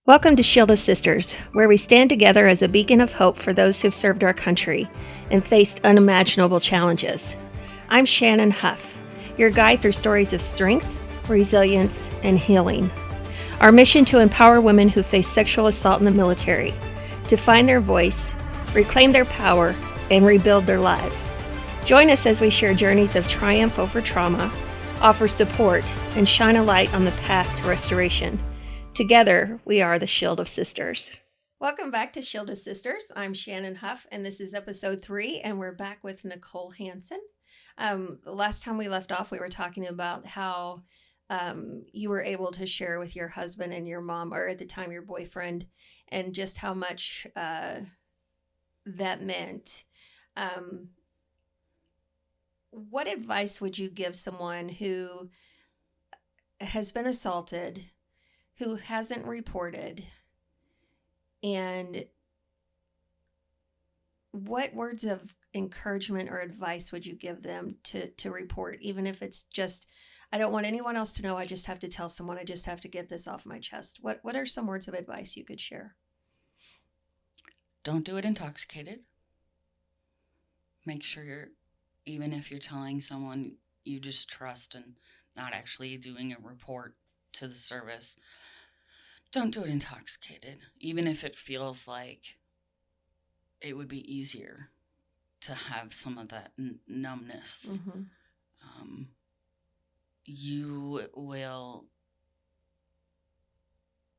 Welcome to Shield of Sisters, where we stand together as a beacon of hope for those who've served our country and faced unimaginable challenges. I'm Shannon Huff, your guide through stories of strength, resilience, and healing. Our mission to empower women who face sexual assault in the military, to find their voice, reclaim their power, and rebuild their lives. Join us as we share journeys of triumph over trauma, offer support, and shine a light on the path to restoration. Together, we are the Shield of Sisters. Welcome back to Shield of Sisters. I'm Shannon Huff, and this is episode 3, and we're back with Nicole Hanson. The last time we left off, we were talking about how you were able to share with your husband and your mom, or at the time your boyfriend, and just how much that meant. What advice would you give someone who has been assaulted, who hasn't reported, and what words of encouragement or advice would you give them to report, even if it's just, I don't want anyone else to know, I just have to tell someone, I just have to get this off my chest? What are some words of advice you could share? Don't do it intoxicated. Make sure even if you're telling someone you just trust and not actually doing a report to the service, don't do it intoxicated, even if it feels like it would be easier to have some of that numbness. Mm-hmm. You will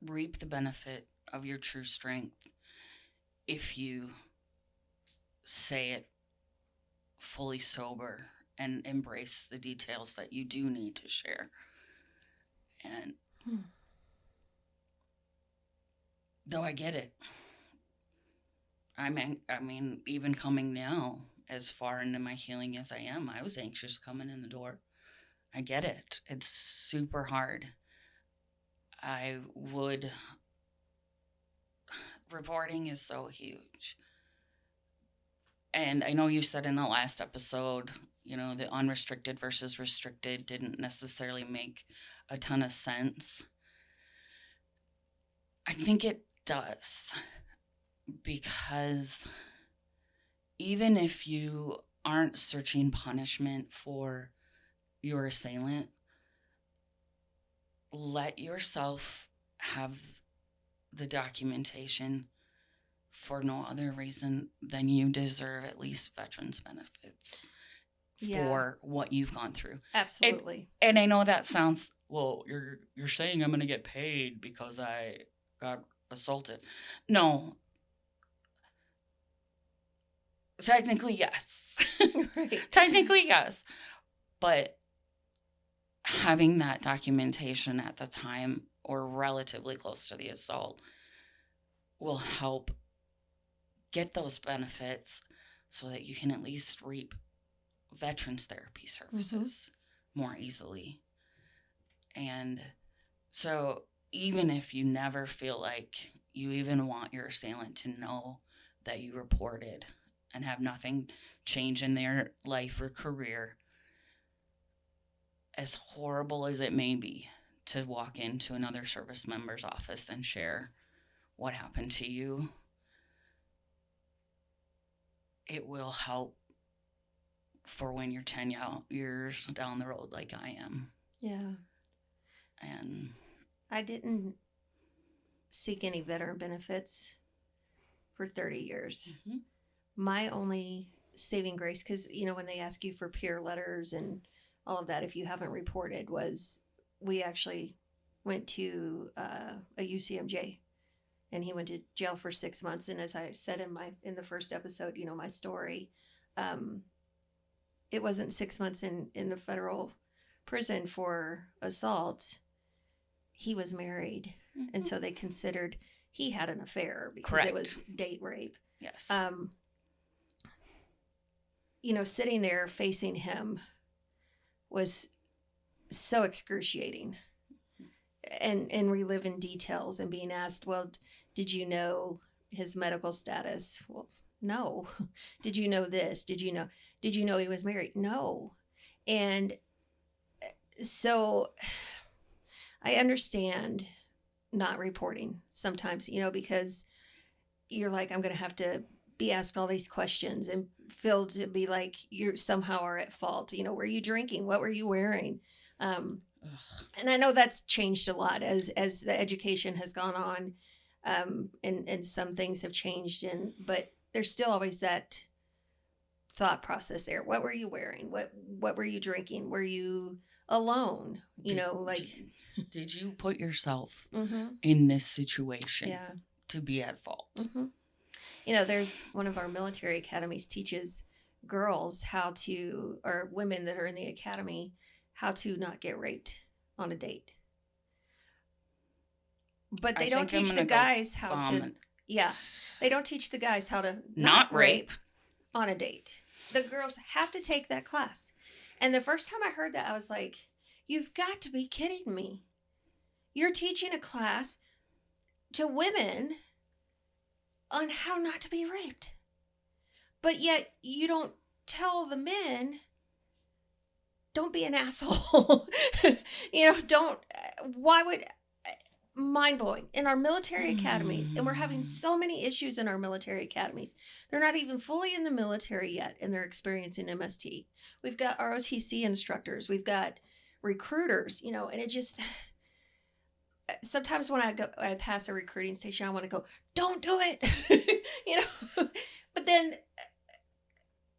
reap the benefit of your true strength if you say it fully sober and embrace the details that you do need to share. And though I get it, I mean, even coming now, as far into my healing as I am, I was anxious coming in the door. I get it. It's super hard. Reporting is so huge. And I know you said in the last episode, the unrestricted versus restricted didn't necessarily make a ton of sense. I think it does, because even if you aren't searching punishment for your assailant, let yourself have the documentation for no other reason than you deserve at least veterans benefits for what you've gone through. Absolutely. And I know that sounds, well, you're saying I'm going to get paid because I got assaulted. No. Technically, yes. Right. Technically, yes. But having that documentation at the time or relatively close to the assault will help get those benefits so that you can at least reap veterans therapy services more easily. And so even if you never feel like you even want your assailant to know that you reported and have nothing change in their life or career, as horrible as it may be to walk into another service member's office and share what happened to you, it will help for when you're 10 years down the road like I am. Yeah. And I didn't seek any veteran benefits for 30 years. Mm-hmm. My only saving grace, because, when they ask you for peer letters and all of that, if you haven't reported, was we actually went to a UCMJ, and he went to jail for 6 months. And as I said in the first episode, my story, it wasn't 6 months in the federal prison for assault. He was married, and so they considered he had an affair because Correct. It was date rape. Yes. Sitting there facing him was so excruciating, and reliving details and being asked, well, did you know his medical status? Well, no. Did you know this? Did you know he was married? No. And so I understand not reporting sometimes, because you're like, I'm going to have to be asked all these questions and feel to be like you somehow are at fault. Were you drinking? What were you wearing? And I know that's changed a lot as the education has gone on, and some things have changed, but there's still always that thought process there. What were you wearing? What were you drinking? Were you alone? Did you put yourself mm-hmm. in this situation to be at fault? Mm-hmm. There's one of our military academies teaches girls or women that are in the academy, how to not get raped on a date. But they don't teach the guys how to. Yeah, they don't teach the guys how to not rape on a date. The girls have to take that class. And the first time I heard that, I was like, you've got to be kidding me. You're teaching a class to women on how not to be raped. But yet you don't tell the men, don't be an asshole. Why would, mind-blowing. In our military academies, and we're having so many issues in our military academies. They're not even fully in the military yet, and they're experiencing MST. We've got ROTC instructors. We've got recruiters, and it just... Sometimes when I pass a recruiting station, I want to go, don't do it, But then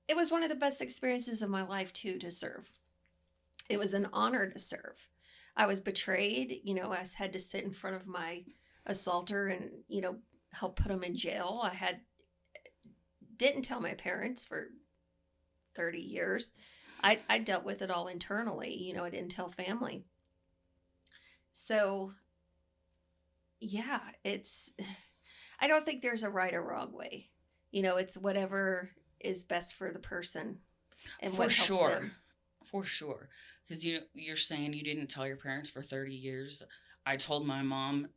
it was one of the best experiences of my life, too, to serve. It was an honor to serve. I was betrayed, I had to sit in front of my assaulter and, help put him in jail. Didn't tell my parents for 30 years. I dealt with it all internally, I didn't tell family. So, yeah, I don't think there's a right or wrong way. It's whatever is best for the person and what helps them. For sure. Because you're saying you didn't tell your parents for 30 years. I told my mom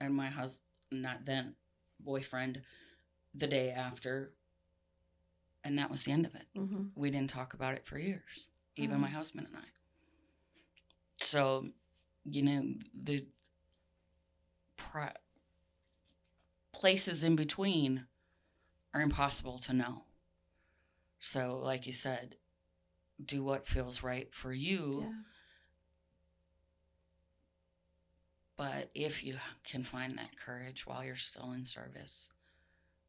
and my husband, not then, boyfriend, the day after. And that was the end of it. Mm-hmm. We didn't talk about it for years. Even my husband and I. So, the places in between are impossible to know. So, like you said, do what feels right for you. Yeah. But if you can find that courage while you're still in service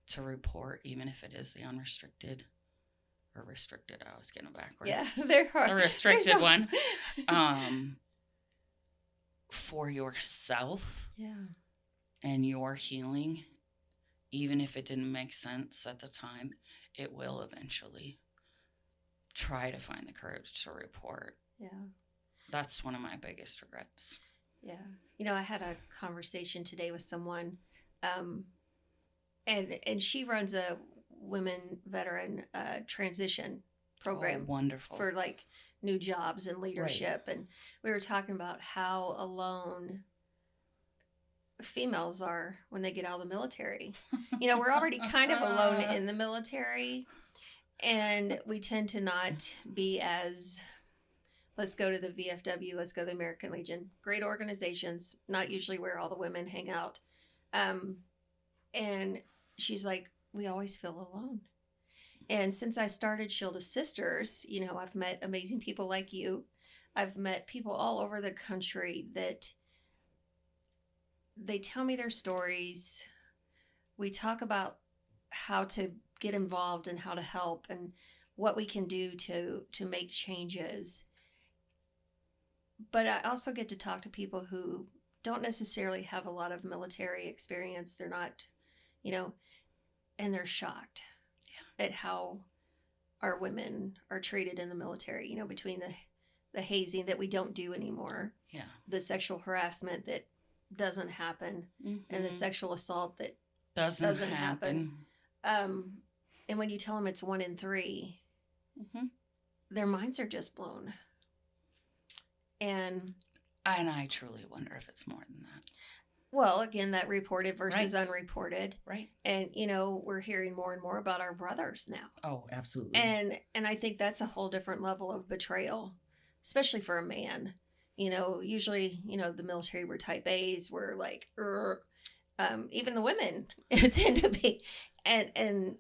to report, even if it is the unrestricted or restricted, I was getting it backwards. Yeah, they're hard. The restricted one. For yourself. Yeah. And your healing, even if it didn't make sense at the time, it will eventually. Try to find the courage to report. Yeah. That's one of my biggest regrets. Yeah. I had a conversation today with someone, and she runs a women veteran transition program. Oh, wonderful. For like new jobs and leadership. Right. And we were talking about how alone females are when they get out of the military. We're already kind of alone in the military. And we tend to not be as, let's go to the VFW, let's go to the American Legion. Great organizations, not usually where all the women hang out. And she's like, we always feel alone. And since I started Shield of Sisters, I've met amazing people like you. I've met people all over the country that they tell me their stories. We talk about how to get involved and how to help and what we can do to make changes. But I also get to talk to people who don't necessarily have a lot of military experience. They're not, and they're shocked at how our women are treated in the military, between the hazing that we don't do anymore, the sexual harassment that doesn't happen, and the sexual assault that doesn't happen. And when you tell them it's 1 in 3, their minds are just blown. And I truly wonder if it's more than that. Well, again, that reported versus unreported. Right. And, we're hearing more and more about our brothers now. Oh, absolutely. And I think that's a whole different level of betrayal, especially for a man. usually, the military were type A's, were like, even the women tend to be, and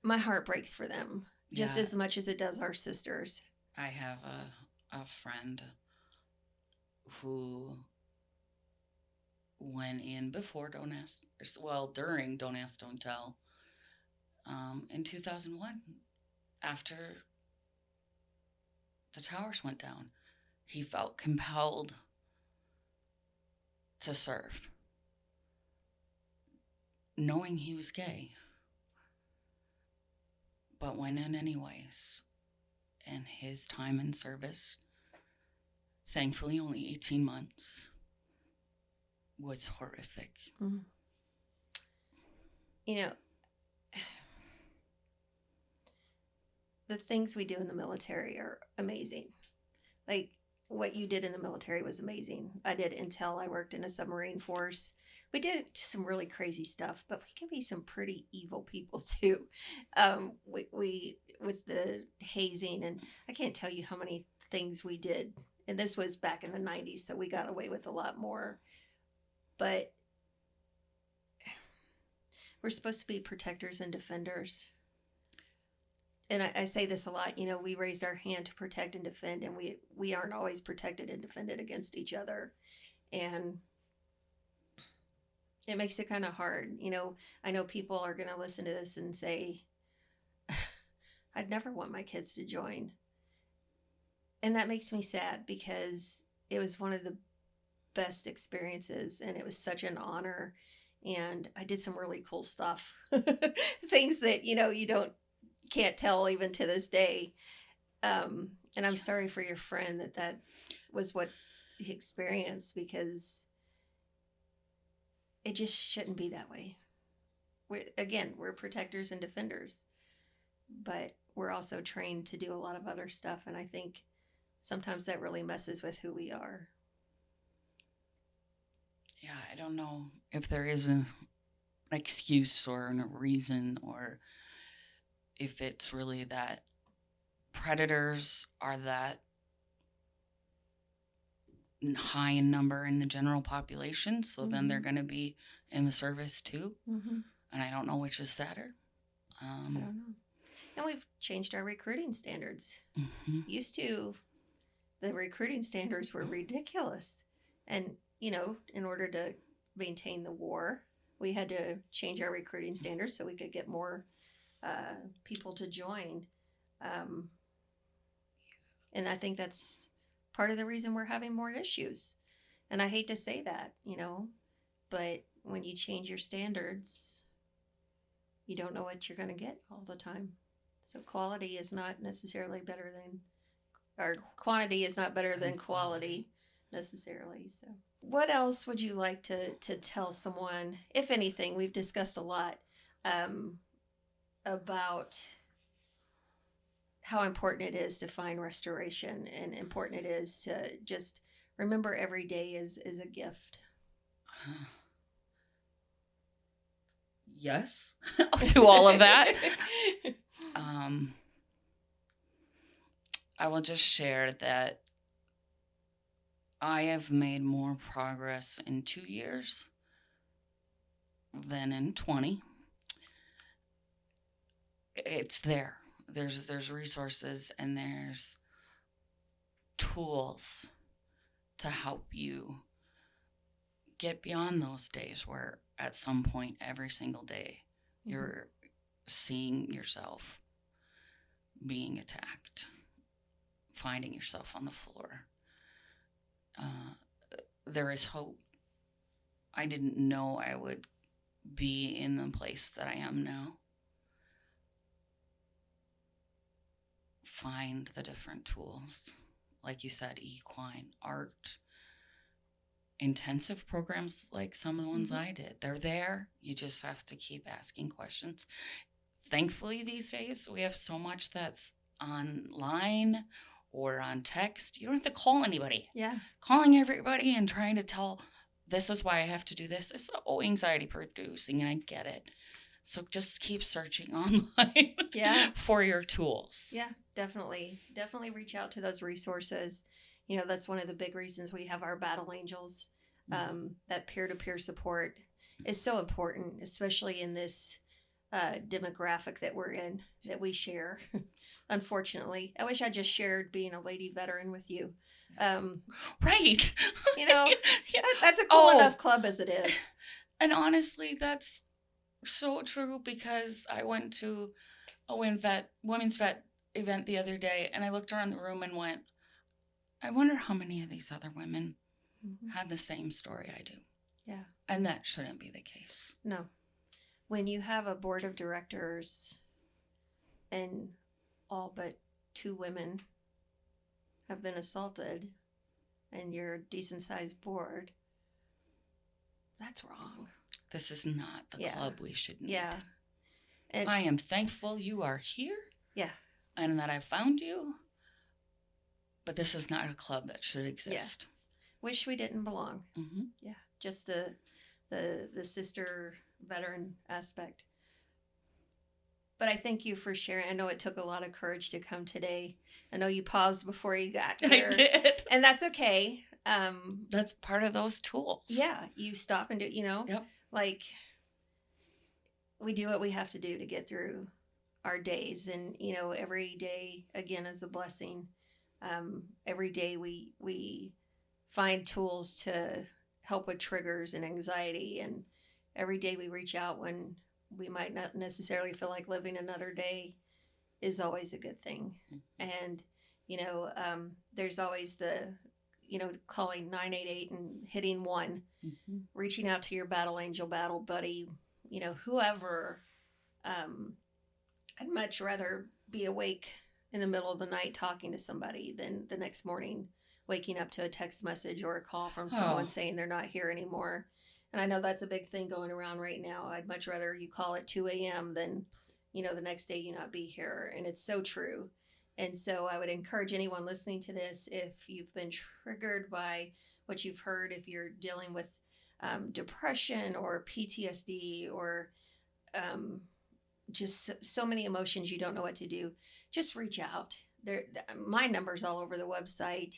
my heart breaks for them just as much as it does our sisters. I have a friend who went in before during Don't Ask, Don't Tell, in 2001, after the towers went down. He felt compelled to serve, knowing he was gay, but went in anyways. And his time in service, thankfully only 18 months, was horrific. Mm-hmm. The things we do in the military are amazing. Like, what you did in the military was amazing. I did intel. I worked in a submarine force. We did some really crazy stuff, but we can be some pretty evil people too. We with the hazing, and I can't tell you how many things we did. And this was back in the 90s, so we got away with a lot more. But we're supposed to be protectors and defenders. And I say this a lot, we raised our hand to protect and defend, and we aren't always protected and defended against each other. And it makes it kind of hard. I know people are going to listen to this and say, I'd never want my kids to join. And that makes me sad, because it was one of the best experiences, and it was such an honor. And I did some really cool stuff, things that, you can't tell even to this day. And I'm sorry for your friend that was what he experienced, because it just shouldn't be that way. We're protectors and defenders, but we're also trained to do a lot of other stuff. And I think sometimes that really messes with who we are. Yeah, I don't know if there is an excuse or a reason, or if it's really that predators are that high in number in the general population, so mm-hmm. then they're going to be in the service too. Mm-hmm. And I don't know which is sadder. I don't know. And we've changed our recruiting standards. Mm-hmm. Used to, the recruiting standards were ridiculous. And, in order to maintain the war, we had to change our recruiting standards so we could get more people to join. And I think that's part of the reason we're having more issues. And I hate to say that, but when you change your standards, you don't know what you're going to get all the time. So quality is not necessarily better than, or quantity is not better than quality necessarily. So what else would you like to tell someone, if anything? We've discussed a lot about how important it is to find restoration, and important it is to just remember every day is a gift. Yes, to all of that. I will just share that I have made more progress in 2 years than in 20. It's there. There's resources and there's tools to help you get beyond those days where at some point every single day mm-hmm. you're seeing yourself being attacked, finding yourself on the floor. There is hope. I didn't know I would be in the place that I am now. Find the different tools, like you said, equine, art, intensive programs like some of the ones mm-hmm. I did. They're there. You just have to keep asking questions. Thankfully, these days, we have so much that's online or on text. You don't have to call anybody. Yeah. Calling everybody and trying to tell, this is why I have to do this. It's so anxiety producing, and I get it. So just keep searching online yeah. for your tools. Yeah, definitely. Definitely reach out to those resources. that's one of the big reasons we have our battle angels. That peer-to-peer support is so important, especially in this demographic that we're in, that we share. Unfortunately, I wish I just shared being a lady veteran with you. Right. Yeah. That's a cool enough club as it is. And honestly, that's so true, because I went to a women's vet event the other day, and I looked around the room and went, I wonder how many of these other women had the same story I do. Yeah. And that shouldn't be the case. No. When you have a board of directors and all but 2 women have been assaulted and you're a decent sized board, that's wrong. This is not the club we should need. Yeah. And I am thankful you are here. Yeah. And that I found you. But this is not a club that should exist. Yeah. Wish we didn't belong. Mm-hmm. Yeah. Just the sister veteran aspect. But I thank you for sharing. I know it took a lot of courage to come today. I know you paused before you got here. I did. And that's okay. That's part of those tools. Yeah. You stop and do, Yep. Like, we do what we have to do to get through our days. And, every day, again, is a blessing. Every day we find tools to help with triggers and anxiety. And every day we reach out when we might not necessarily feel like living another day is always a good thing. And, there's always the, calling 988 and hitting 1, reaching out to your battle angel, battle buddy, whoever. I'd much rather be awake in the middle of the night talking to somebody than the next morning waking up to a text message or a call from someone saying they're not here anymore. And I know that's a big thing going around right now. I'd much rather you call at 2 a.m. than, the next day you not be here. And it's so true. And so I would encourage anyone listening to this, if you've been triggered by what you've heard, if you're dealing with depression or PTSD or just so many emotions you don't know what to do, just reach out. My number's all over the website.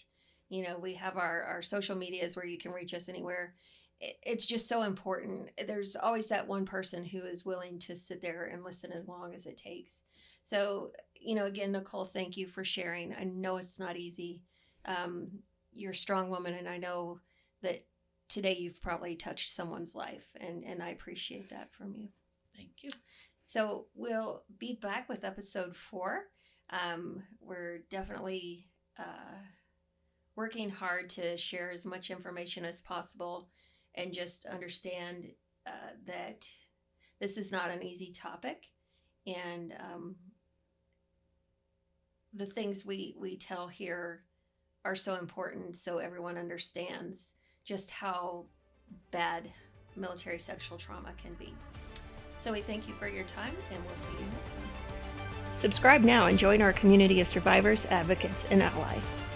We have our social medias where you can reach us anywhere. It's just so important. There's always that one person who is willing to sit there and listen as long as it takes. So, again, Nicole, thank you for sharing. I know it's not easy. You're a strong woman, and I know that today you've probably touched someone's life, and I appreciate that from you. Thank you. So we'll be back with episode 4. We're definitely working hard to share as much information as possible and just understand that this is not an easy topic. And the things we tell here are so important so everyone understands just how bad military sexual trauma can be. So we thank you for your time, and we'll see you next time. Subscribe now and join our community of survivors, advocates, and allies.